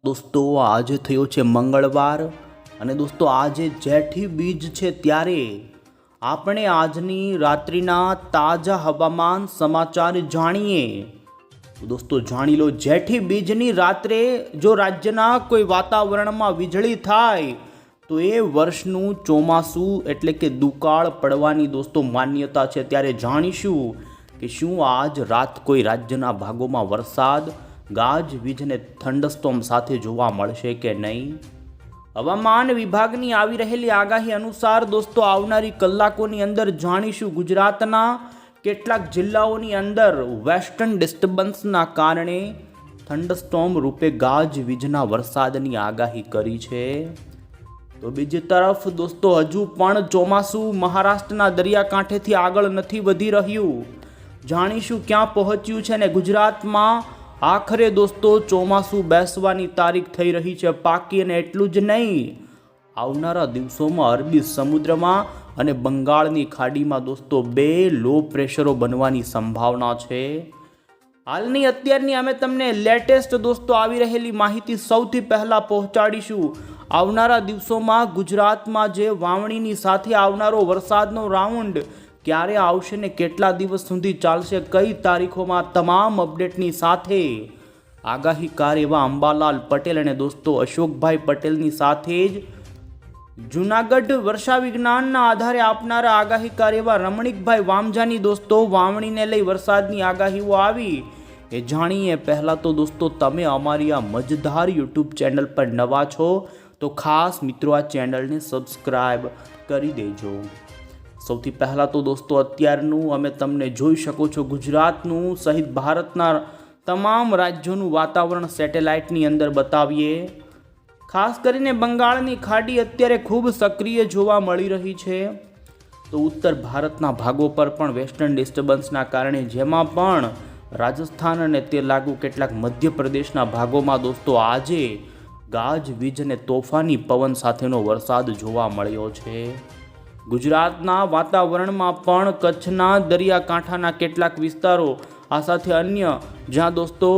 દોસ્તો આજે થયો છે મંગળવાર અને દોસ્તો આજે જેઠી બીજ છે ત્યારે આપણે આજની રાત્રિના તાજા હવામાન સમાચાર જાણીએ। દોસ્તો જાણી લો, જેઠી બીજની રાત્રે જો રાજ્યના કોઈ વાતાવરણમાં વીજળી થાય તો એ વર્ષનું ચોમાસું એટલે કે દુકાળ પડવાની દોસ્તો માન્યતા છે। ત્યારે જાણીશું કે શું આજ રાત કોઈ રાજ્યના ભાગોમાં વરસાદ ગાજવીજ અને થંડરસ્ટોર્મ સાથે જોવા મળશે કે નહીં। હવામાન વિભાગની આવી રહેલી આગાહી અનુસાર દોસ્તો આવનારી કલાકોની અંદર જાણીશું ગુજરાતના કેટલાક જિલ્લાઓની અંદર વેસ્ટર્ન ડિસ્ટર્બન્સના કારણે થંડરસ્ટોર્મ રૂપે ગાજવીજના વરસાદની આગાહી કરી છે। તો બીજી તરફ દોસ્તો હજુ પણ ચોમાસું મહારાષ્ટ્રના દરિયાકાંઠેથી આગળ નથી વધી રહ્યું। જાણીશું ક્યાં પહોંચ્યું છે ને ગુજરાતમાં આખરે દોસ્તો ચોમાસું બેસવાની તારીખ થઈ રહી છે પાકી। અને એટલું જ નહીં, આવનારા દિવસોમાં અરબી સમુદ્રમાં અને બંગાળની ખાડીમાં દોસ્તો બે લો પ્રેશરો બનવાની સંભાવના છે। હાલની અત્યારની અમે તમને લેટેસ્ટ દોસ્તો આવી રહેલી માહિતી સૌથી પહેલાં પહોંચાડીશું। આવનારા દિવસોમાં ગુજરાતમાં જે વાવણીની સાથે આવનારો વરસાદનો રાઉન્ડ ક્યારે આવશે ને કેટલા દિવસ સુધી ચાલશે, કઈ તારીખોમાં, તમામ અપડેટની સાથે આગાહીકાર એવા અંબાલાલ પટેલ અને દોસ્તો અશોકભાઈ પટેલની સાથે જ જૂનાગઢ વર્ષા વિજ્ઞાનના આધારે આપનારા આગાહીકાર એવા રમણીકભાઈ વામજાની દોસ્તો વાવણીને લઈ વરસાદની આગાહીઓ આવી એ જાણીએ। પહેલાં તો દોસ્તો તમે અમારી આ મજેદાર યુટ્યુબ ચેનલ પર નવા છો તો ખાસ મિત્રો આ ચેનલને સબસ્ક્રાઈબ કરી દેજો। સૌથી પહેલાં તો દોસ્તો અત્યારનું અમે તમને જોઈ શકો છો ગુજરાતનું સહિત ભારતના તમામ રાજ્યોનું વાતાવરણ સેટેલાઇટની અંદર બતાવીએ। ખાસ કરીને બંગાળની ખાડી અત્યારે ખૂબ સક્રિય જોવા મળી રહી છે। તો ઉત્તર ભારતના ભાગો પર પણ વેસ્ટર્ન ડિસ્ટર્બન્સના કારણે જેમાં પણ રાજસ્થાન અને તે લાગુ કેટલાક મધ્યપ્રદેશના ભાગોમાં દોસ્તો આજે ગાજવીજ અને તોફાની પવન સાથેનો વરસાદ જોવા મળ્યો છે। ગુજરાતના વાતાવરણમાં પણ કચ્છના દરિયાકાંઠાના કેટલાક વિસ્તારો આ સાથે અન્ય જ્યાં દોસ્તો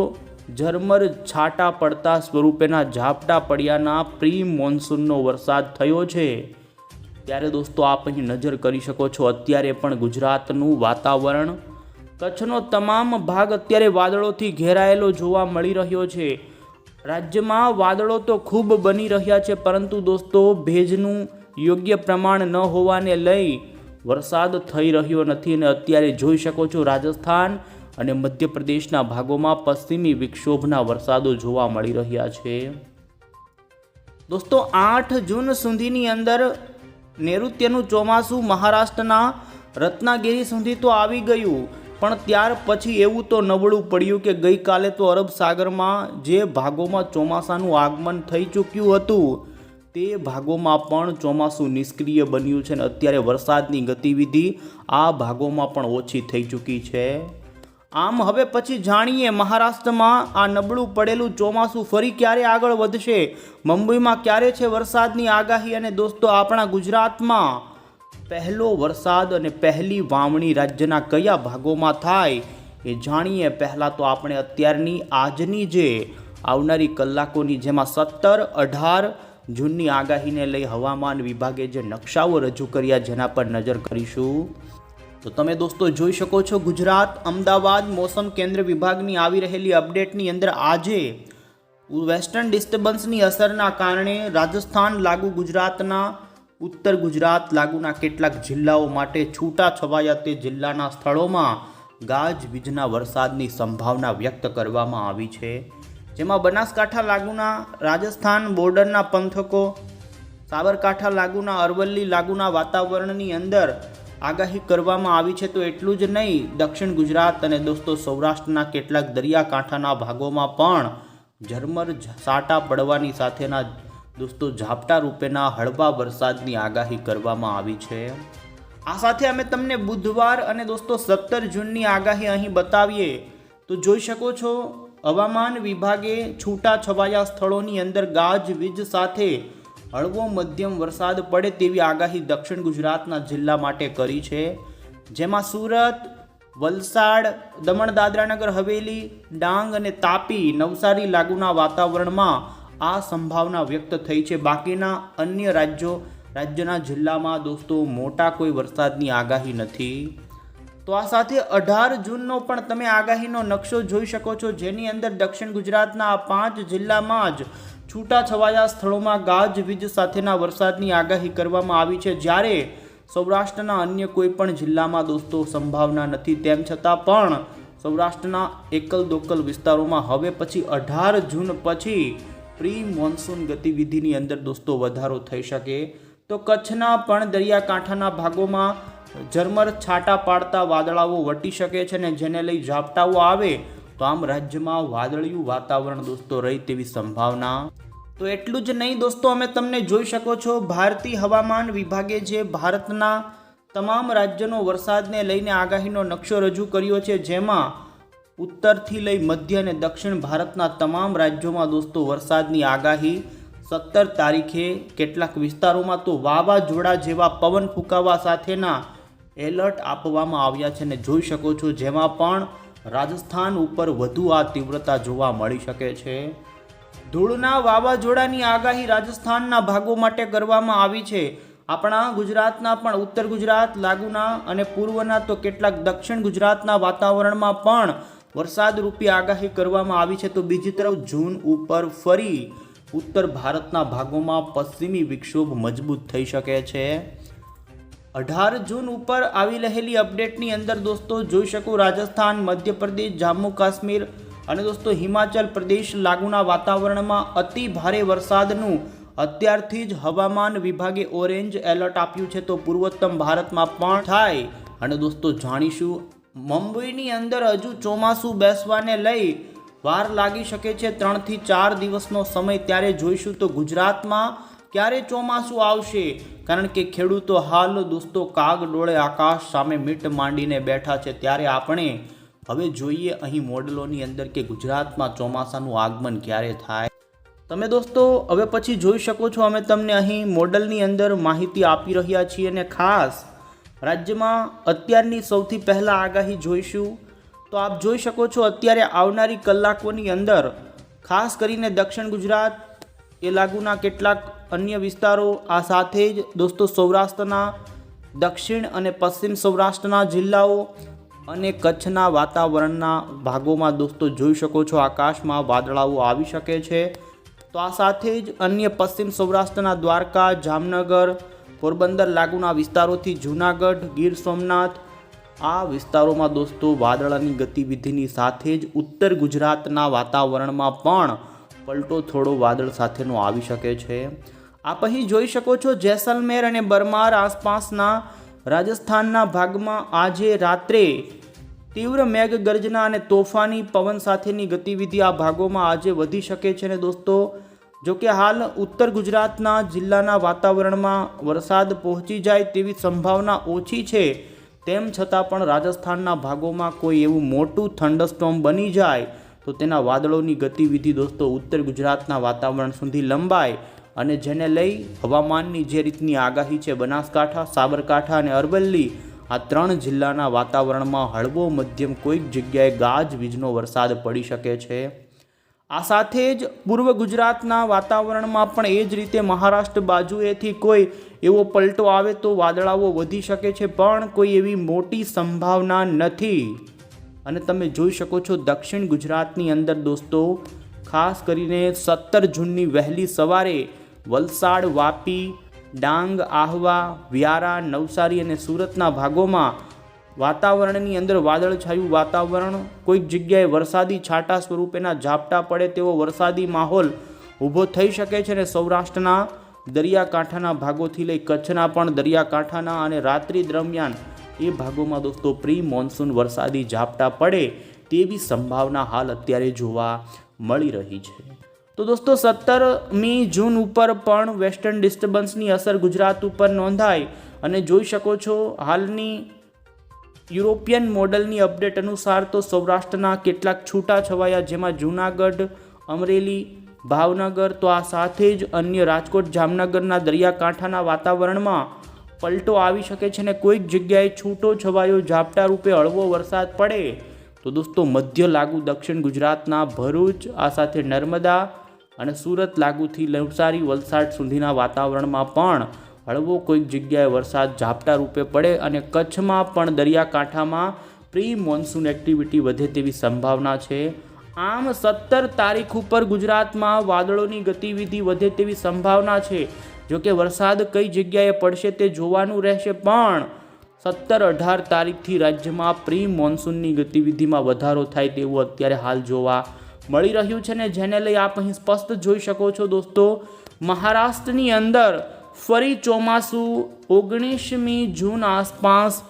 ઝરમર છાંટા પડતા સ્વરૂપેના ઝાપટા પડ્યાના પ્રી મોન્સૂનનો વરસાદ થયો છે। ત્યારે દોસ્તો આપ અહીં નજર કરી શકો છો, અત્યારે પણ ગુજરાતનું વાતાવરણ કચ્છનો તમામ ભાગ અત્યારે વાદળોથી ઘેરાયેલો જોવા મળી રહ્યો છે। રાજ્યમાં વાદળો તો ખૂબ બની રહ્યા છે પરંતુ દોસ્તો ભેજનું યોગ્ય પ્રમાણ ન હોવાને લઈ વરસાદ થઈ રહ્યો નથી અને અત્યારે જોઈ શકો છો રાજસ્થાન અને મધ્યપ્રદેશના ભાગોમાં પશ્ચિમી વિક્ષોભના વરસાદો જોવા મળી રહ્યા છે। દોસ્તો 8 જૂન સુધીની અંદર નૈઋત્યનું ચોમાસું મહારાષ્ટ્રના રત્નાગિરી સુધી તો આવી ગયું, પણ ત્યાર પછી એવું તો નબળું પડ્યું કે ગઈકાલે તો અરબ સાગરમાં જે ભાગોમાં ચોમાસાનું આગમન થઈ ચૂક્યું હતું તે ભાગોમાં પણ ચોમાસું નિષ્ક્રિય બન્યું છે અને અત્યારે વરસાદની ગતિવિધિ આ ભાગોમાં પણ ઓછી થઈ ચૂકી છે। આમ હવે પછી જાણીએ મહારાષ્ટ્રમાં આ નબળું પડેલું ચોમાસું ફરી ક્યારે આગળ વધશે, મુંબઈમાં ક્યારે છે વરસાદની આગાહી અને દોસ્તો આપણા ગુજરાતમાં પહેલો વરસાદ અને પહેલી વાવણી રાજ્યના કયા ભાગોમાં થાય એ જાણીએ। પહેલાં તો આપણે અત્યારની આજની જે આવનારી કલાકોની જેમાં 17, 18 જૂનની આગાહીને લઈ હવામાન વિભાગે જે નકશાઓ રજૂ કર્યા જેના પર નજર કરીશું। તો તમે દોસ્તો જોઈ શકો છો ગુજરાત અમદાવાદ મોસમ કેન્દ્ર વિભાગની આવી રહેલી અપડેટની અંદર આજે વેસ્ટર્ન ડિસ્ટર્બન્સની અસરના કારણે રાજસ્થાન લાગુ ગુજરાતના ઉત્તર ગુજરાત લાગુના કેટલાક જિલ્લાઓ માટે છૂટા છવાયા તે જિલ્લાના સ્થળોમાં ગાજવીજના વરસાદની સંભાવના વ્યક્ત કરવામાં આવી છે। જેમાં બનાસકાંઠા લાગુના રાજસ્થાન બોર્ડરના પંથકો, સાબરકાંઠા લાગુના અરવલ્લી લાગુના વાતાવરણની અંદર આગાહી કરવામાં આવી છે। તો એટલું જ નહીં, દક્ષિણ ગુજરાત અને દોસ્તો સૌરાષ્ટ્રના કેટલાક દરિયાકાંઠાના ભાગોમાં પણ ઝરમર છાંટા પડવાની સાથેના દોસ્તો ઝાપટા રૂપેના હળવા વરસાદની આગાહી કરવામાં આવી છે। આ સાથે અમે તમને બુધવાર અને દોસ્તો 17 જૂનની આગાહી અહીં બતાવીએ તો જોઈ શકો છો હવામાન વિભાગે છૂટા છવાયા સ્થળોની અંદર ગાજવીજ સાથે હળવો મધ્યમ વરસાદ પડે તેવી આગાહી દક્ષિણ ગુજરાતના જિલ્લા માટે કરી છે। જેમાં સુરત, વલસાડ, દમણ દાદરાનગર હવેલી, ડાંગ અને તાપી, નવસારી લાગુના વાતાવરણમાં આ સંભાવના વ્યક્ત થઈ છે. બાકીના અન્ય રાજ્યના જિલ્લામાં દોસ્તો મોટા કોઈ વરસાદની આગાહી નથી. તો આ સાથે 18 જૂનનો પણ તમે આગાહીનો નકશો જોઈ શકો છો, જેની અંદર દક્ષિણ ગુજરાતના આ 5 જિલ્લામાં જ છૂટાછવાયા સ્થળોમાં ગાજવીજ સાથેના વરસાદની આગાહી કરવામાં આવી છે. જ્યારે સૌરાષ્ટ્રના અન્ય કોઈ પણ જિલ્લામાં દોસ્તો સંભાવના નથી. તેમ છતાં પણ સૌરાષ્ટ્રના એકલ દોકલ વિસ્તારોમાં હવે પછી 18 જૂન પછી પ્રી મોન્સૂન ગતિવિધિની અંદર દોસ્તો વધારો થઈ શકે. તો કચ્છના પણ દરિયાકાંઠાના ભાગોમાં ઝરમર છાંટા પાડતા વાદળાઓ વટી શકે છે ને જેને લઈ ઝાપટાઓ આવે તો આમ રાજ્યમાં વાદળિયું વાતાવરણ દોસ્તો રહે તેવી સંભાવના. તો એટલું જ નહીં દોસ્તો, અમે તમને જોઈ શકો છો ભારતીય હવામાન વિભાગે જે ભારતના તમામ રાજ્યનો વરસાદને લઈને આગાહીનો નકશો રજૂ કર્યો છે, જેમાં ઉત્તરથી લઈ મધ્ય અને દક્ષિણ ભારતના તમામ રાજ્યોમાં દોસ્તો વરસાદની આગાહી 17 તારીખે કેટલાક વિસ્તારોમાં તો વાવાઝોડા જેવા પવન ફૂંકાવા સાથેના એલર્ટ આપવામાં આવ્યા છે ને જોઈ શકો છો, જેમાં પણ રાજસ્થાન ઉપર વધુ આ તીવ્રતા જોવા મળી શકે છે. ધૂળના વાવાઝોડાની આગાહી રાજસ્થાનના ભાગો માટે કરવામાં આવી છે. આપણા ગુજરાતના પણ ઉત્તર ગુજરાત લાગુના અને પૂર્વના તો કેટલાક દક્ષિણ ગુજરાતના વાતાવરણમાં પણ વરસાદરૂપી આગાહી કરવામાં આવી છે. તો બીજી તરફ જૂન ઉપર ફરી ઉત્તર ભારતના ભાગોમાં પશ્ચિમી વિક્ષોભ મજબૂત થઈ શકે છે. 18 જૂન ઉપર આવી રહેલી અપડેટની અંદર દોસ્તો જોઈ શકો રાજસ્થાન, મધ્યપ્રદેશ, જમ્મુ કાશ્મીર અને દોસ્તો હિમાચલ પ્રદેશ લાગુના વાતાવરણમાં અતિ ભારે વરસાદનું અત્યારથી જ હવામાન વિભાગે ઓરેન્જ એલર્ટ આપ્યું છે. તો પૂર્વોત્તમ ભારતમાં પણ થાય. અને દોસ્તો જાણીશું મુંબઈની અંદર હજુ ચોમાસું બેસવાને લઈ વાર લાગી શકે છે, 3 થી 4 દિવસનો સમય. ત્યારે જોઈશું તો ગુજરાતમાં ક્યારે ચોમાસું આવશે, કારણ કે ખેડૂતો હાલ દોસ્તો કાગડોળે આકાશ સામે મીટ માંડીને બેઠા છે. ત્યારે આપણે હવે જોઈએ અહીં મોડલોની અંદર કે ગુજરાતમાં ચોમાસાનું આગમન ક્યારે થાય. તમે દોસ્તો હવે પછી જોઈ શકો છો અમે તમને અહીં મોડલની અંદર માહિતી આપી રહ્યા છીએ અને ખાસ રાજ્યમાં અત્યારની સૌથી પહેલાં આગાહી જોઈશું. તો આપ જોઈ શકો છો અત્યારે આવનારી કલાકોની અંદર ખાસ કરીને દક્ષિણ ગુજરાત એ લાગુના કેટલાક અન્ય વિસ્તારો, આ સાથે જ દોસ્તો સૌરાષ્ટ્રના દક્ષિણ અને પશ્ચિમ સૌરાષ્ટ્રના જિલ્લાઓ અને કચ્છના વાતાવરણના ભાગોમાં દોસ્તો જોઈ શકો છો આકાશમાં વાદળાઓ આવી શકે છે. તો આ સાથે જ અન્ય પશ્ચિમ સૌરાષ્ટ્રના દ્વારકા, જામનગર, પોરબંદર લાગુના વિસ્તારોથી જૂનાગઢ, ગીર સોમનાથ આ વિસ્તારોમાં દોસ્તો વાદળાની ગતિવિધિની સાથે જ ઉત્તર ગુજરાતના વાતાવરણમાં પણ પલટો થોડો વાદળ સાથેનો આવી શકે છે. આપ અહીં જોઈ શકો છો જેસલમેર અને બરમાર આસપાસના રાજસ્થાનના ભાગમાં આજે રાત્રે તીવ્ર મેઘગર્જના અને તોફાની પવન સાથેની ગતિવિધિ આ ભાગોમાં આજે વધી શકે છે. અને દોસ્તો જોકે હાલ ઉત્તર ગુજરાતના જિલ્લાના વાતાવરણમાં વરસાદ પહોંચી જાય તેવી સંભાવના ઓછી છે, તેમ છતાં પણ રાજસ્થાનના ભાગોમાં કોઈ એવું મોટું થંડરસ્ટોર્મ બની જાય તો તેના વાદળોની ગતિવિધિ દોસ્તો ઉત્તર ગુજરાતના વાતાવરણ સુધી લંબાય અને જેને લઈ હવામાનની જે રીતની આગાહી છે બનાસકાંઠા, સાબરકાંઠા અને અરવલ્લી આ 3 જિલ્લાના વાતાવરણમાં હળવો મધ્યમ કોઈક જગ્યાએ ગાજવીજનો વરસાદ પડી શકે છે. આ સાથે જ પૂર્વ ગુજરાતના વાતાવરણમાં પણ એ જ રીતે મહારાષ્ટ્ર બાજુએથી કોઈ એવો પલટો આવે તો વાદળાઓ વધી શકે છે, પણ કોઈ એવી મોટી સંભાવના નથી. અને તમે જોઈ શકો છો દક્ષિણ ગુજરાતની અંદર દોસ્તો ખાસ કરીને 17 જૂનની વહેલી સવારે વલસાડ, વાપી, ડાંગ, આહવા, વ્યારા, નવસારી અને સુરતના ભાગોમાં વાતાવરણની અંદર વાદળછાયું વાતાવરણ, કોઈક જગ્યાએ વરસાદી છાંટા સ્વરૂપેના ઝાપટા પડે તેવો વરસાદી માહોલ ઊભો થઈ શકે છે. અને સૌરાષ્ટ્રના દરિયાકાંઠાના ભાગોથી લઈ કચ્છના પણ દરિયાકાંઠાના અને રાત્રિ દરમિયાન એ ભાગોમાં દોસ્તો પ્રી મોન્સૂન વરસાદી ઝાપટા પડે તેવી સંભાવના હાલ અત્યારે જોવા મળી રહી છે. તો દોસ્તો 17મી જૂન ઉપર પણ વેસ્ટર્ન ડિસ્ટર્બન્સની અસર ગુજરાત ઉપર નોંધાય અને જોઈ શકો છો હાલની યુરોપિયન મોડલની અપડેટ અનુસાર તો સૌરાષ્ટ્રના કેટલાક છૂટાછવાયા જેમાં જૂનાગઢ, અમરેલી, ભાવનગર તો આ સાથે જ અન્ય રાજકોટ, જામનગરના દરિયાકાંઠાના વાતાવરણમાં પલટો આવી શકે છે અને કોઈક જગ્યાએ છૂટો છવાયો ઝાપટા રૂપે હળવો વરસાદ પડે તો દોસ્તો મધ્ય લાગુ દક્ષિણ ગુજરાતના ભરૂચ, આ સાથે નર્મદા અને સુરત લાગુથી નવસારી વલસાડ સુધીના વાતાવરણમાં પણ હળવો કોઈક જગ્યાએ વરસાદ ઝાપટા રૂપે પડે અને કચ્છમાં પણ દરિયાકાંઠામાં પ્રી મોન્સૂન એક્ટિવિટી વધે તેવી સંભાવના છે. આમ 17 તારીખ ઉપર ગુજરાતમાં વાદળોની ગતિવિધિ વધે તેવી સંભાવના છે. જોકે વરસાદ કઈ જગ્યાએ પડશે તે જોવાનું રહેશે, પણ 17-18 તારીખથી રાજ્યમાં પ્રી મોન્સૂનની ગતિવિધિમાં વધારો થાય તેવું અત્યારે હાલ જોવા મળી રહ્યું છે ને જેને લઈ આપ અહીં સ્પષ્ટ જોઈ શકો છો દોસ્તો, મહારાષ્ટ્રની અંદર ફરી ચોમાસું 19મી જૂન આસપાસ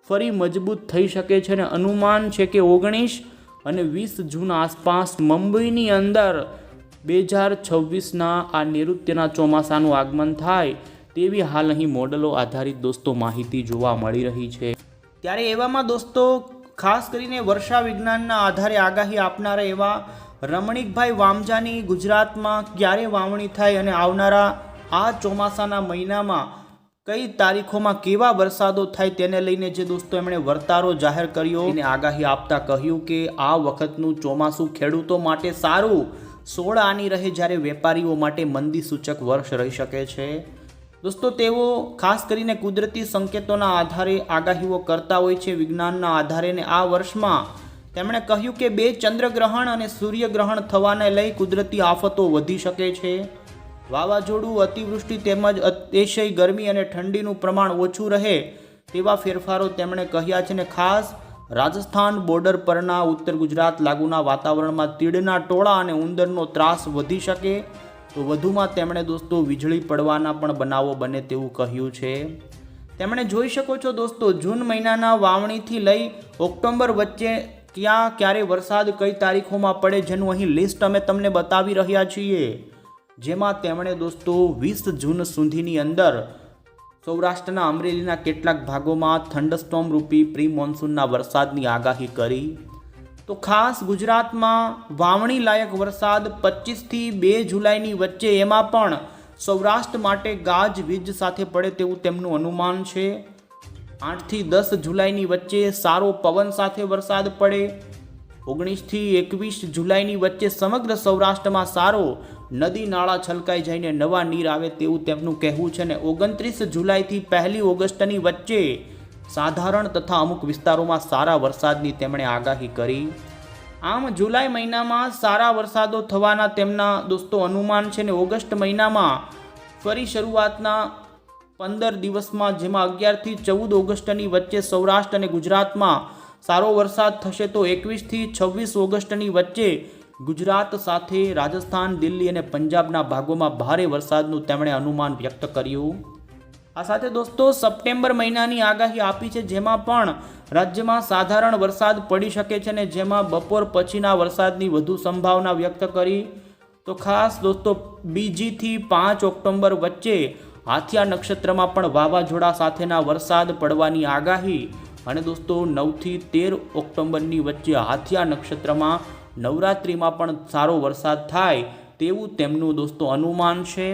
ફરી મજબૂત થઈ શકે છે અને અનુમાન છે કે 19 અને 20 જૂન આસપાસ મુંબઈની અંદર 2026ના આ નૈઋત્યના ચોમાસાનું આગમન થાય તેવી હાલ અહીં મોડલો આધારિત દોસ્તો માહિતી જોવા મળી રહી છે. ત્યારે એવામાં દોસ્તો ખાસ કરીને વર્ષા વિજ્ઞાનના આધારે આગાહી આપનારા એવા રમણીકભાઈ વામજાની ગુજરાતમાં ક્યારે વાવણી થાય અને આવનારા આ ચોમાસાના મહિનામાં કઈ તારીખોમાં કેવા વરસાદો થાય તેને લઈને જે દોસ્તો એમણે વર્તારો જાહેર કર્યો અને આગાહી આપતા કહ્યું કે આ વખતનું ચોમાસું ખેડૂતો માટે સારું 16 આની રહે, જ્યારે વેપારીઓ માટે મંદી સૂચક વર્ષ રહી શકે છે. દોસ્તો તેઓ ખાસ કરીને કુદરતી સંકેતોના આધારે આગાહીઓ કરતા હોય છે વિજ્ઞાનના આધારે, ને આ વર્ષમાં તેમણે કહ્યું કે 2 ચંદ્રગ્રહણ અને સૂર્યગ્રહણ થવાને લઈ કુદરતી આફતો વધી શકે છે. વાવાઝોડું, અતિવૃષ્ટિ તેમજ અતિશય ગરમી અને ઠંડીનું પ્રમાણ ઓછું રહે તેવા ફેરફારો તેમણે કહ્યા છે. ને ખાસ રાજસ્થાન બોર્ડર પરના ઉત્તર ગુજરાત લાગુના વાતાવરણમાં તીડના ટોળા અને ઉંદરનો ત્રાસ વધી શકે. તો વધુમાં તેમણે દોસ્તો વીજળી પડવાના પણ બનાવો બને તેવું કહ્યું છે. તેમણે જોઈ શકો છો દોસ્તો જૂન મહિનાના વાવણીથી લઈ ઓક્ટોબર વચ્ચે ક્યારે વરસાદ કઈ તારીખોમાં પડે જેનું અહીં લિસ્ટ અમે તમને બતાવી રહ્યા છીએ, જેમાં તેમણે દોસ્તો 20 જૂન સુધીની અંદર સૌરાષ્ટ્રના અમરેલીના કેટલાક ભાગોમાં થંડરસ્ટોર્મ રૂપી પ્રી મોન્સૂનના વરસાદની આગાહી કરી. તો ખાસ ગુજરાતમાં વાવણી લાયક વરસાદ 25થી 2 જુલાઈની વચ્ચે, એમાં પણ સૌરાષ્ટ્ર માટે ગાજવીજ સાથે પડે તેવું તેમનું અનુમાન છે. 8થી 10 જુલાઈની વચ્ચે સારો પવન સાથે વરસાદ પડે. 19થી 21 જુલાઈની વચ્ચે સમગ્ર સૌરાષ્ટ્રમાં સારો નદી નાળા છલકાઈ જઈને નવા નીર આવે તેવું તેમનું કહેવું છે. ને 29 જુલાઈથી 1 ઓગસ્ટની વચ્ચે સાધારણ તથા અમુક વિસ્તારોમાં સારા વરસાદની તેમણે આગાહી કરી. આમ જુલાઈ મહિનામાં સારા વરસાદો થવાના તેમના દોસ્તો અનુમાન છે. ને ઓગસ્ટ મહિનામાં ફરી શરૂઆતના 15 દિવસમાં, જેમાં 11થી 14 ઓગસ્ટની વચ્ચે સૌરાષ્ટ્ર અને ગુજરાતમાં સારો વરસાદ થશે. તો 21થી 26 ઓગસ્ટની વચ્ચે ગુજરાત સાથે રાજસ્થાન, દિલ્હી અને પંજાબના ભાગોમાં ભારે વરસાદનું તેમણે અનુમાન વ્યક્ત કર્યું. આ સાથે દોસ્તો સપ્ટેમ્બર મહિનાની આગાહી આપી છે, જેમાં પણ રાજ્યમાં સાધારણ વરસાદ પડી શકે છે અને જેમાં બપોર પછીના વરસાદની વધુ સંભાવના વ્યક્ત કરી. તો ખાસ દોસ્તો 2 થી 5 ઓક્ટોબર વચ્ચે હાથિયા નક્ષત્રમાં પણ વાવાઝોડા સાથેના વરસાદ પડવાની આગાહી, અને દોસ્તો 9 થી 13 ઓક્ટોબરની વચ્ચે હાથિયા નક્ષત્રમાં નવરાત્રિમાં પણ સારો વરસાદ થાય તેવું તેમનું દોસ્તો અનુમાન છે.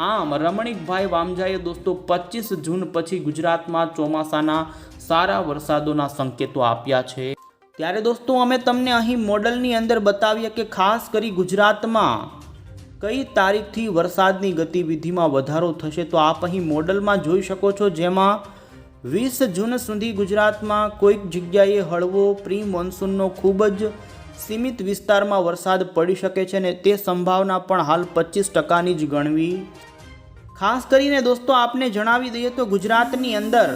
આમ રમણીકભાઈ વામજાએ દોસ્તો 25 જૂન પછી ગુજરાતમાં ચોમાસાના સારા વરસાદોના સંકેતો આપ્યા છે. ત્યારે દોસ્તો અમે તમને અહીં મોડલની અંદર બતાવીએ કે ખાસ કરી ગુજરાતમાં કઈ તારીખથી વરસાદની ગતિવિધિમાં વધારો થશે. તો આપ અહીં મોડલમાં જોઈ શકો છો, જેમાં 20 જૂન સુધી ગુજરાતમાં કોઈક જગ્યાએ હળવો પ્રી મોન્સૂનનો ખૂબ જ સીમિત વિસ્તારમાં વરસાદ પડી શકે છે ને તે સંભાવના પણ હાલ 25%ની જ ગણવી. ખાસ કરીને દોસ્તો આપને જણાવી દઈએ તો ગુજરાતની અંદર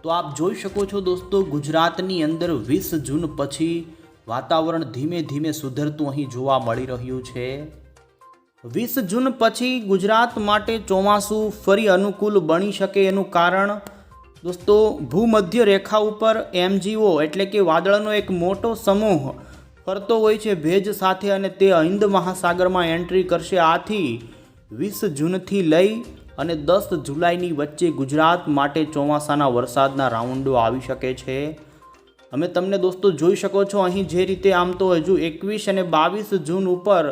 તો આપ જોઈ શકો છો દોસ્તો ગુજરાતની અંદર 20 જૂન પછી વાતાવરણ ધીમે ધીમે સુધરતું અહીં જોવા મળી રહ્યું છે. 20 જૂન પછી ગુજરાત માટે ચોમાસું ફરી અનુકૂળ બની શકે એનું કારણ દોસ્તો ભૂમધ્ય રેખા ઉપર MGO એટલે કે વાદળનો એક મોટો સમૂહ ફરતો હોય છે ભેજ સાથે, અને તે હિન્દ મહાસાગરમાં એન્ટ્રી કરશે. આથી 20 જૂનથી લઈ અને 10 જુલાઈની વચ્ચે ગુજરાત માટે ચોમાસાના વરસાદના રાઉન્ડો આવી શકે છે. અમે તમને દોસ્તો જોઈ શકો છો અહીં જે રીતે આમ તો હજુ 21 અને 22 જૂન ઉપર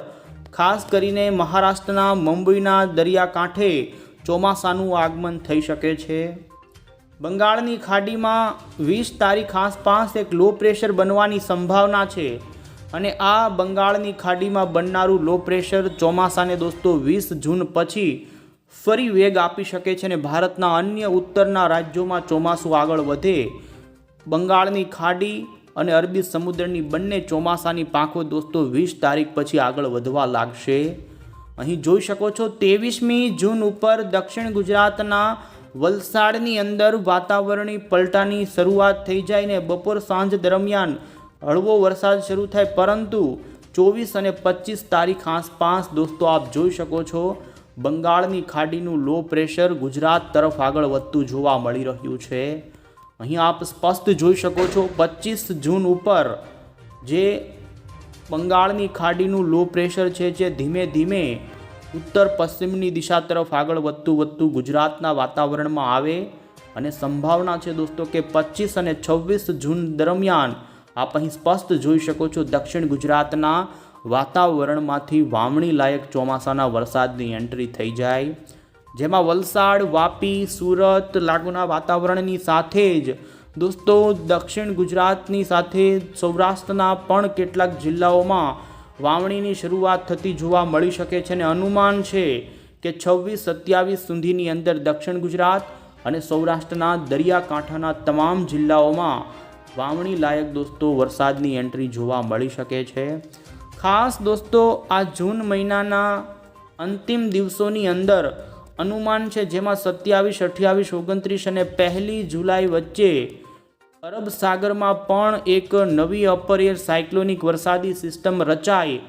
ખાસ કરીને મહારાષ્ટ્રના મુંબઈના દરિયાકાંઠે ચોમાસાનું આગમન થઈ શકે છે. બંગાળની ખાડીમાં 20 તારીખ આસપાસ એક લો પ્રેશર બનવાની સંભાવના છે, અને આ બંગાળની ખાડીમાં બનનારું લો પ્રેશર ચોમાસાને દોસ્તો 20 જૂન પછી ફરી વેગ આપી શકે છે અને ભારતના અન્ય ઉત્તરના રાજ્યોમાં ચોમાસું આગળ વધે. બંગાળની ખાડી અને અરબી સમુદ્રની બંને ચોમાસાની પાંખો દોસ્તો 20 તારીખ પછી આગળ વધવા લાગશે. અહીં જોઈ શકો છો 23મી જૂન ઉપર દક્ષિણ ગુજરાતના વલસાડની અંદર વાતાવરણીય પલટાની શરૂઆત થઈ જાય ને બપોર સાંજ દરમિયાન હળવો વરસાદ શરૂ થાય, પરંતુ 24 અને 25 તારીખ આસપાસ દોસ્તો આપ જોઈ શકો છો બંગાળની ખાડીનું લો પ્રેશર ગુજરાત તરફ આગળ વધતું જોવા મળી રહ્યું છે. અહીં આપ સ્પષ્ટ જોઈ શકો છો 25 જૂન ઉપર જે બંગાળની ખાડીનું લો પ્રેશર છે જે ધીમે ધીમે ઉત્તર પશ્ચિમની દિશા તરફ આગળ વધતું ગુજરાતના વાતાવરણમાં આવે અને સંભાવના છે દોસ્તો કે 25 અને 26 જૂન દરમિયાન આપ અહીં સ્પષ્ટ જોઈ શકો છો દક્ષિણ ગુજરાતના વાતાવરણમાંથી વાવણી લાયક ચોમાસાના વરસાદની એન્ટ્રી થઈ જાય, જેમાં વલસાડ, વાપી, સુરત લાગુના વાતાવરણની સાથે જ દોસ્તો દક્ષિણ ગુજરાતની સાથે સૌરાષ્ટ્રના પણ કેટલાક જિલ્લાઓમાં વાવણીની શરૂઆત થતી જોવા મળી શકે છે અને અનુમાન છે કે 26-27 સુધીની અંદર દક્ષિણ ગુજરાત અને સૌરાષ્ટ્રના દરિયાકાંઠાના તમામ જિલ્લાઓમાં વાવણી લાયક દોસ્તો વરસાદની એન્ટ્રી જોવા મળી શકે છે. ખાસ દોસ્તો આ જૂન મહિનાના અંતિમ દિવસોની અંદર અનુમાન છે જેમાં 27, 28, 29 અને 1 જુલાઈ વચ્ચે અરબ સાગરમાં પણ એક નવી અપર એર સાયક્લોનિક વરસાદી સિસ્ટમ રચાય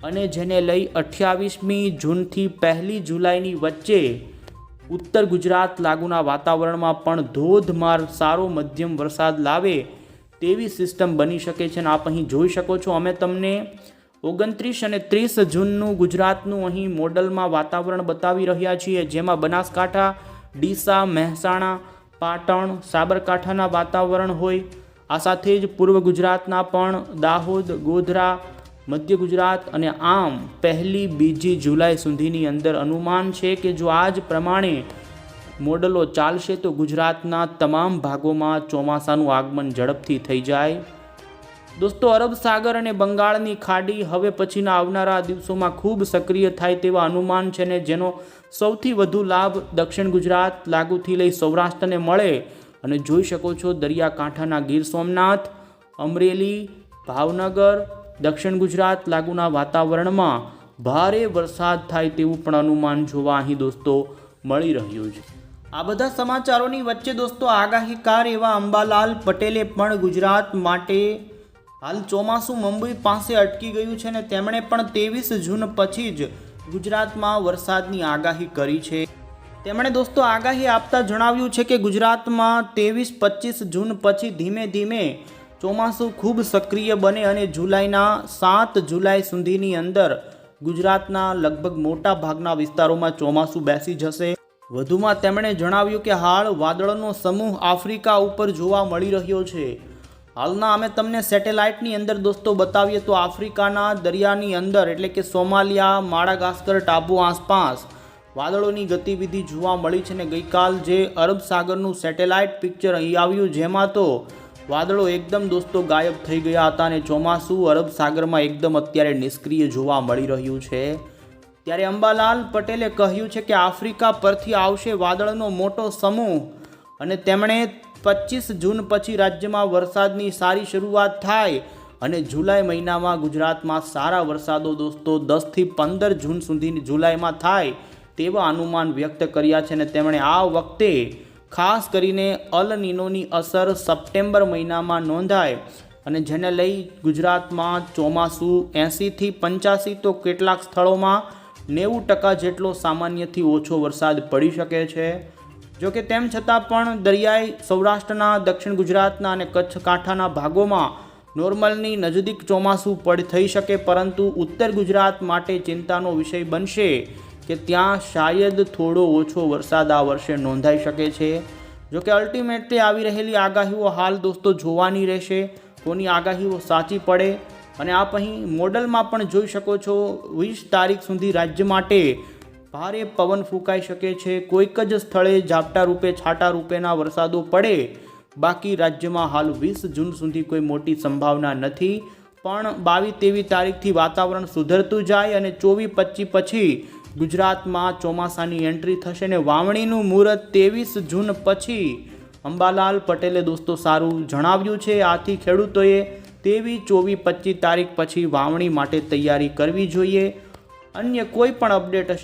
અને જેને લઈ 28મી જૂનથી 1 જુલાઈની વચ્ચે ઉત્તર ગુજરાત લાગુના વાતાવરણમાં પણ ધોધમાર સારો મધ્યમ વરસાદ લાવે તેવી સિસ્ટમ બની શકે છે. અને આપ અહીં જોઈ શકો છો અમે તમને 29 અને 30 જૂનનું ગુજરાતનું અહીં મોડલમાં વાતાવરણ બતાવી રહ્યા છીએ, જેમાં બનાસકાંઠા, ડીસા, મહેસાણા, પાટણ, સાબરકાંઠાના વાતાવરણ હોય. આ સાથે જ પૂર્વ ગુજરાતના પણ દાહોદ, ગોધરા, મધ્ય ગુજરાત અને આમ 1-2 જુલાઈ સુધીની અંદર અનુમાન છે કે જો આ જ પ્રમાણે મોડલો ચાલશે તો ગુજરાતના તમામ ભાગોમાં ચોમાસાનું આગમન ઝડપથી થઈ જાય. દોસ્તો અરબ સાગર અને બંગાળની ખાડી હવે પછીના આવનારા દિવસોમાં ખૂબ સક્રિય થાય તેવા અનુમાન છે ને જેનો સૌથી વધુ લાભ દક્ષિણ ગુજરાત લાગુથી લઈ સૌરાષ્ટ્રને મળે. અને જોઈ શકો છો દરિયાકાંઠાના ગીર સોમનાથ, અમરેલી, ભાવનગર, દક્ષિણ ગુજરાત લાગુના વાતાવરણમાં ભારે વરસાદ થાય તેવું પણ અનુમાન જોવા અહીં દોસ્તો મળી રહ્યું છે. આ બધા સમાચારોની વચ્ચે દોસ્તો આગાહીકાર એવા અંબાલાલ પટેલે પણ ગુજરાત માટે હાલ ચોમાસું મુંબઈ પાસે અટકી ગયું છે ને તેમણે પણ 23 જૂન પછી જ ગુજરાતમાં વરસાદની આગાહી કરી છે. તેમણે દોસ્તો આગાહી આપતા જણાવ્યું છે કે ગુજરાતમાં 23-25 જૂન પછી ધીમે ધીમે ચોમાસું ખૂબ સક્રિય બને અને જુલાઈના 7 જુલાઈ સુધીની અંદર ગુજરાતના લગભગ મોટા ભાગના વિસ્તારોમાં ચોમાસું બેસી જશે. વધુમાં તેમણે જણાવ્યું કે હાલ વાદળનો સમૂહ આફ્રિકા ઉપર જોવા મળી રહ્યો છે. હાલના અમે તમને સેટેલાઇટની અંદર દોસ્તો બતાવીએ તો આફ્રિકાના દરિયાની અંદર એટલે કે સોમાલિયા, માડાગાસ્કર ટાપુ આસપાસ વાદળોની ગતિવિધિ જોવા મળી છે. ને ગઈકાલ જે અરબ સાગરનું સેટેલાઇટ પિક્ચર અહીં આવ્યું જેમાં તો વાદળો એકદમ દોસ્તો ગાયબ થઈ ગયા હતા અને ચોમાસું અરબ સાગરમાં એકદમ અત્યારે નિષ્ક્રિય જોવા મળી રહ્યું છે. ત્યારે અંબાલાલ પટેલે કહ્યું છે કે આફ્રિકા પરથી આવશે વાદળનો મોટો સમૂહ અને તેમણે 25 જૂન પછી રાજ્યમાં વરસાદની સારી શરૂઆત થાય અને જુલાઈ મહિનામાં ગુજરાતમાં સારા વરસાદો દોસ્તો 10થી 15 જૂન સુધી જુલાઈમાં થાય તેવા અનુમાન વ્યક્ત કર્યા છે. અને તેમણે આ વખતે ખાસ કરીને અલ નીનોની અસર સપ્ટેમ્બર મહિનામાં નોંધાય અને જેને લઈ ગુજરાતમાં ચોમાસું 80થી 85 તો કેટલાક સ્થળોમાં 90% જેટલો સામાન્યથી ઓછો વરસાદ પડી શકે છે. જોકે તેમ છતાં પણ દરિયાઈ સૌરાષ્ટ્રના, દક્ષિણ ગુજરાતના અને કચ્છ કાંઠાના ભાગોમાં નોર્મલની નજદીક ચોમાસું થઈ શકે, પરંતુ ઉત્તર ગુજરાત માટે ચિંતાનો વિષય બનશે કે ત્યાં શાયદ થોડો ઓછો વરસાદ આ વર્ષે નોંધાઈ શકે છે. જોકે અલ્ટિમેટલી આવી રહેલી આગાહીઓ હાલ દોસ્તો જોવાની રહેશે કોની આગાહીઓ સાચી પડે. અને આપ અહીં મોડલમાં પણ જોઈ શકો છો 20 તારીખ સુધી રાજ્ય માટે ભારે પવન ફૂંકાઈ શકે છે. કોઈક જ સ્થળે ઝાપટા રૂપે છાંટા રૂપેના વરસાદો પડે, બાકી રાજ્યમાં હાલ 20 જૂન સુધી કોઈ મોટી સંભાવના નથી. પણ 22-23 તારીખથી વાતાવરણ સુધરતું જાય અને 24-25 પછી ગુજરાતમાં ચોમાસાની એન્ટ્રી થશે અને વાવણીનું મુહૂર્ત 23 જૂન પછી અંબાલાલ પટેલે દોસ્તો સારું જણાવ્યું છે. આથી ખેડૂતોએ 23-24-25 તારીખ પછી વાવણી માટે તૈયારી કરવી જોઈએ. અન્ય કોઈ પણ અપડેટ હશે